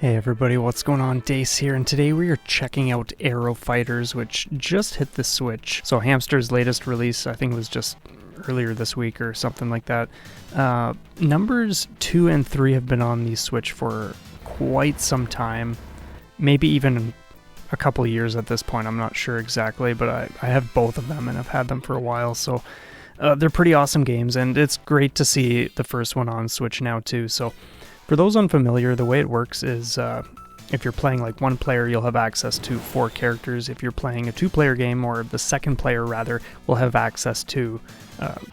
Hey everybody, what's going on? Dace here, and today we are checking out Aero Fighters, which just hit the Switch. So Hamster's latest release, I think it was just earlier this week or something like that. Numbers 2 and 3 have been on the Switch for quite some time, maybe even a couple of years at this point, I'm not sure exactly, but I have both of them and I've had them for a while, so they're pretty awesome games, and it's great to see the first one on Switch now too. So for those unfamiliar, the way it works is if you're playing like one player, you'll have access to 4 characters. If you're playing a 2-player game, or the second player rather, will have access to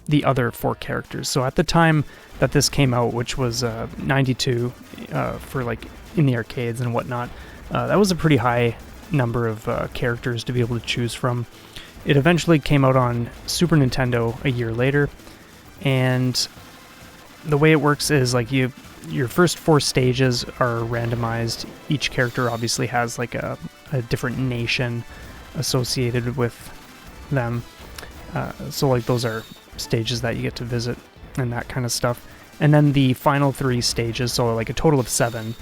the other 4 characters. So at the time that this came out, which was 92 for like in the arcades and whatnot, that was a pretty high number of characters to be able to choose from. It eventually came out on Super Nintendo a year later, and the way it works is like your first 4 stages are randomized. Each character obviously has like a different nation associated with them. So like those are stages that you get to visit and that kind of stuff. And then the final 3 stages, so like a total of 7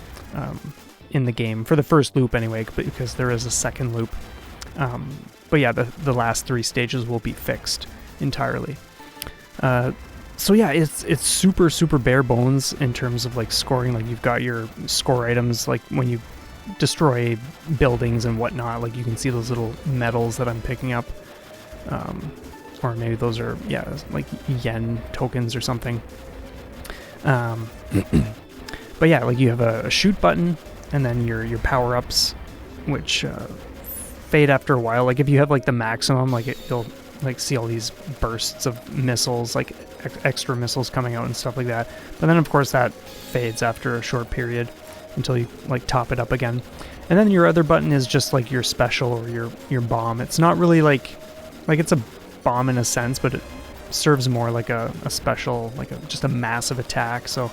in the game, for the first loop anyway, because there is a second loop. But yeah, the last 3 stages will be fixed entirely. So yeah, it's super bare bones in terms of like scoring. Like you've got your score items, like when you destroy buildings and whatnot, like you can see those little medals that I'm picking up, or maybe those are like yen tokens or something. But yeah, like you have a shoot button, and then your power-ups, which fade after a while. Like if you have like the maximum, like you'll like see all these bursts of missiles, like extra missiles coming out and stuff like that. But then of course that fades after a short period until you like top it up again. And then your other button is just like your special, or your bomb. It's not really like it's a bomb in a sense, but it serves more like a special, like just a massive attack. So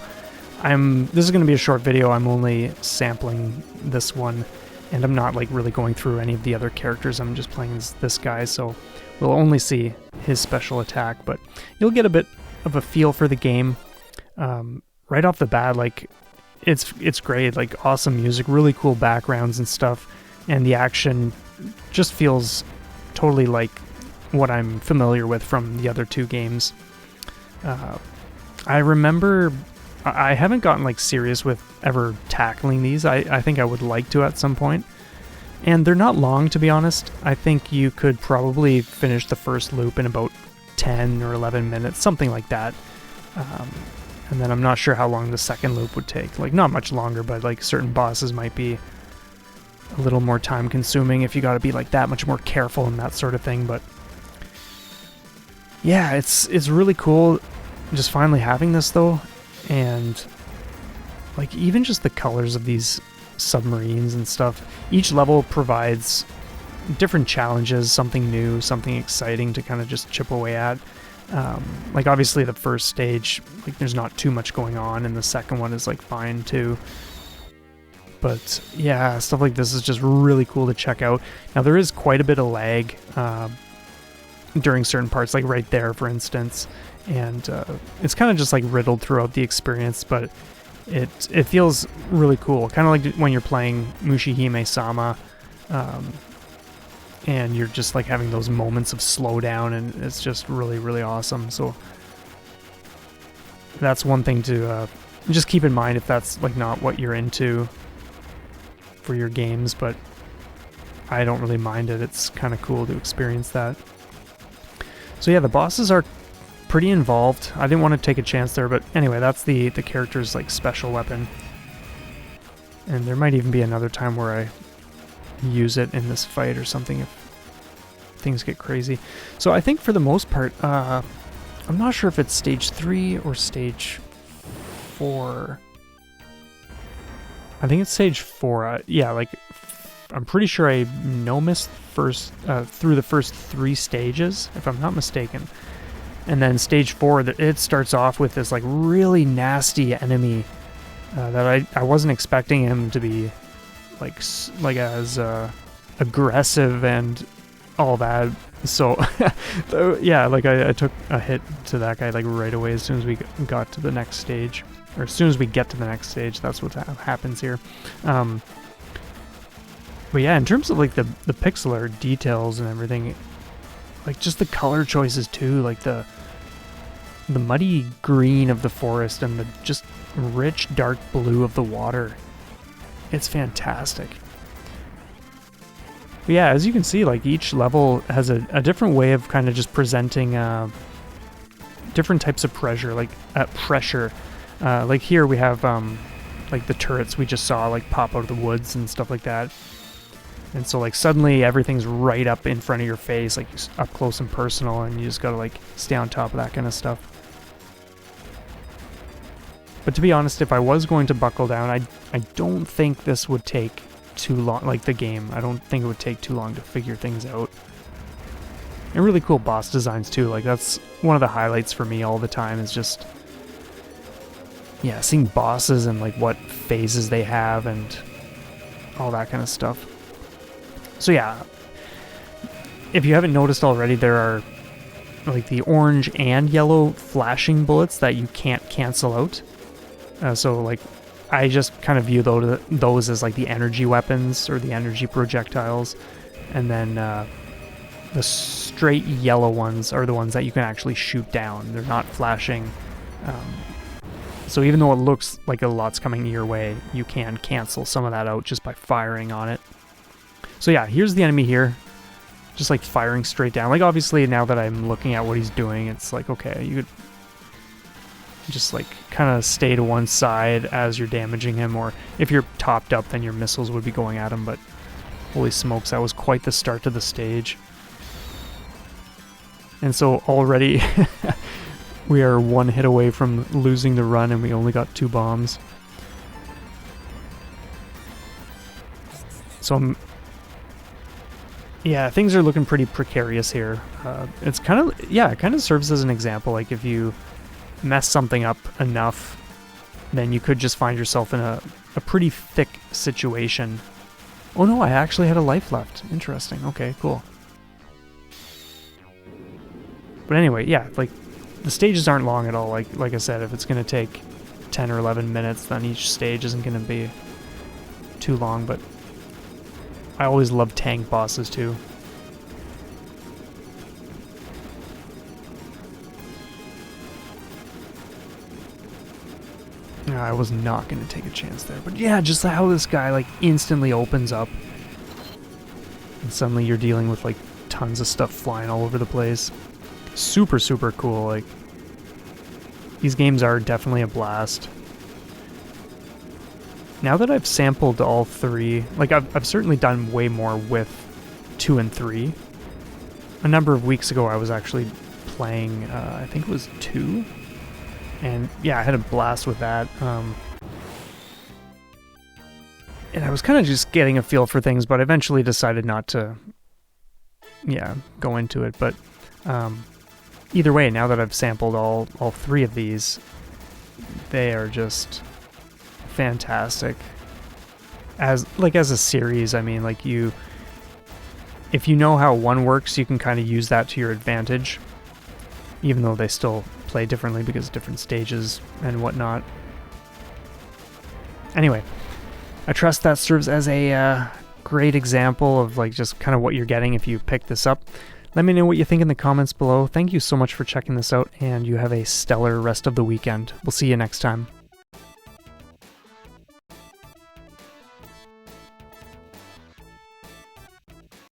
this is going to be a short video. I'm only sampling this one, and I'm not like really going through any of the other characters. I'm just playing as this guy, so we'll only see his special attack, but you'll get a bit of a feel for the game right off the bat. Like it's great, like awesome music, really cool backgrounds and stuff, and the action just feels totally like what I'm familiar with from the other 2 games. I remember I haven't gotten like serious with ever tackling these. I think I would like to at some point. And they're not long, to be honest. I think you could probably finish the first loop in about 10 or 11 minutes, something like that. And then I'm not sure how long the second loop would take. Like, not much longer, but like certain bosses might be a little more time consuming if you gotta be like that much more careful and that sort of thing. But yeah, it's really cool just finally having this though. And like even just the colors of these submarines and stuff, each level provides different challenges, something new, something exciting to kind of just chip away at. Like obviously the first stage, like there's not too much going on, and the second one is like fine too. But yeah, stuff like this is just really cool to check out. Now there is quite a bit of lag during certain parts, like right there for instance, and it's kind of just like riddled throughout the experience, but it feels really cool, kind of like when you're playing Mushihime-sama, and you're just like having those moments of slowdown, and it's just really awesome. So that's one thing to just keep in mind if that's like not what you're into for your games, but I don't really mind it. It's kind of cool to experience that. So yeah, the bosses are pretty involved. I didn't want to take a chance there, but anyway, that's the character's like special weapon. And there might even be another time where I use it in this fight or something if things get crazy. So I think for the most part, I'm not sure if it's stage 3 or stage 4. I think it's stage 4. Yeah, like I'm pretty sure I no-missed through the first 3 stages, if I'm not mistaken. And then stage 4, it starts off with this like really nasty enemy that I wasn't expecting him to be like as aggressive and all that. So yeah, like I took a hit to that guy like right away as soon as we got to the next stage. or as soon as we get to the next stage, that's what happens here. But yeah, in terms of like the pixel art details and everything, like just the color choices too, like the muddy green of the forest and the just rich dark blue of the water. It's fantastic. But yeah, as you can see, like each level has a different way of kind of just presenting different types of pressure. Like here we have like the turrets we just saw like pop out of the woods and stuff like that. And so like suddenly everything's right up in front of your face, like up close and personal, and you just gotta like stay on top of that kind of stuff. But to be honest, if I was going to buckle down, I don't think this would take too long, like the game. I don't think it would take too long to figure things out. And really cool boss designs too, like that's one of the highlights for me all the time, is just, yeah, seeing bosses and like what phases they have and all that kind of stuff. So yeah, if you haven't noticed already, there are like the orange and yellow flashing bullets that you can't cancel out. So like, I just kind of view those as like the energy weapons or the energy projectiles. And then the straight yellow ones are the ones that you can actually shoot down. They're not flashing. So even though it looks like a lot's coming your way, you can cancel some of that out just by firing on it. So yeah, here's the enemy here, just like firing straight down. Like obviously now that I'm looking at what he's doing, it's like, okay, you could just like kind of stay to one side as you're damaging him, or if you're topped up, then your missiles would be going at him. But holy smokes, that was quite the start to the stage. And so already we are one hit away from losing the run, and we only got 2 bombs. So yeah, things are looking pretty precarious here. It's kind of, yeah, it kind of serves as an example. Like if you mess something up enough, then you could just find yourself in a pretty thick situation. Oh no, I actually had a life left. Interesting. Okay, cool. But anyway, yeah, like the stages aren't long at all. Like I said, if it's going to take 10 or 11 minutes, then each stage isn't going to be too long. But I always love tank bosses too. I was not going to take a chance there. But yeah, just how this guy like instantly opens up. And suddenly you're dealing with like tons of stuff flying all over the place. Super, super cool. Like, these games are definitely a blast. Now that I've sampled all 3, like I've certainly done way more with 2 and 3. A number of weeks ago I was actually playing, I think it was 2. And yeah, I had a blast with that. And I was kind of just getting a feel for things, but eventually decided not to, yeah, go into it. But either way, now that I've sampled all 3 of these, they are just fantastic. As a series, I mean, like if you know how one works, you can kind of use that to your advantage, even though they still play differently because different stages and whatnot. Anyway, I trust that serves as a great example of like just kind of what you're getting if you pick this up. Let me know what you think in the comments below. Thank you so much for checking this out, and you have a stellar rest of the weekend. We'll see you next time.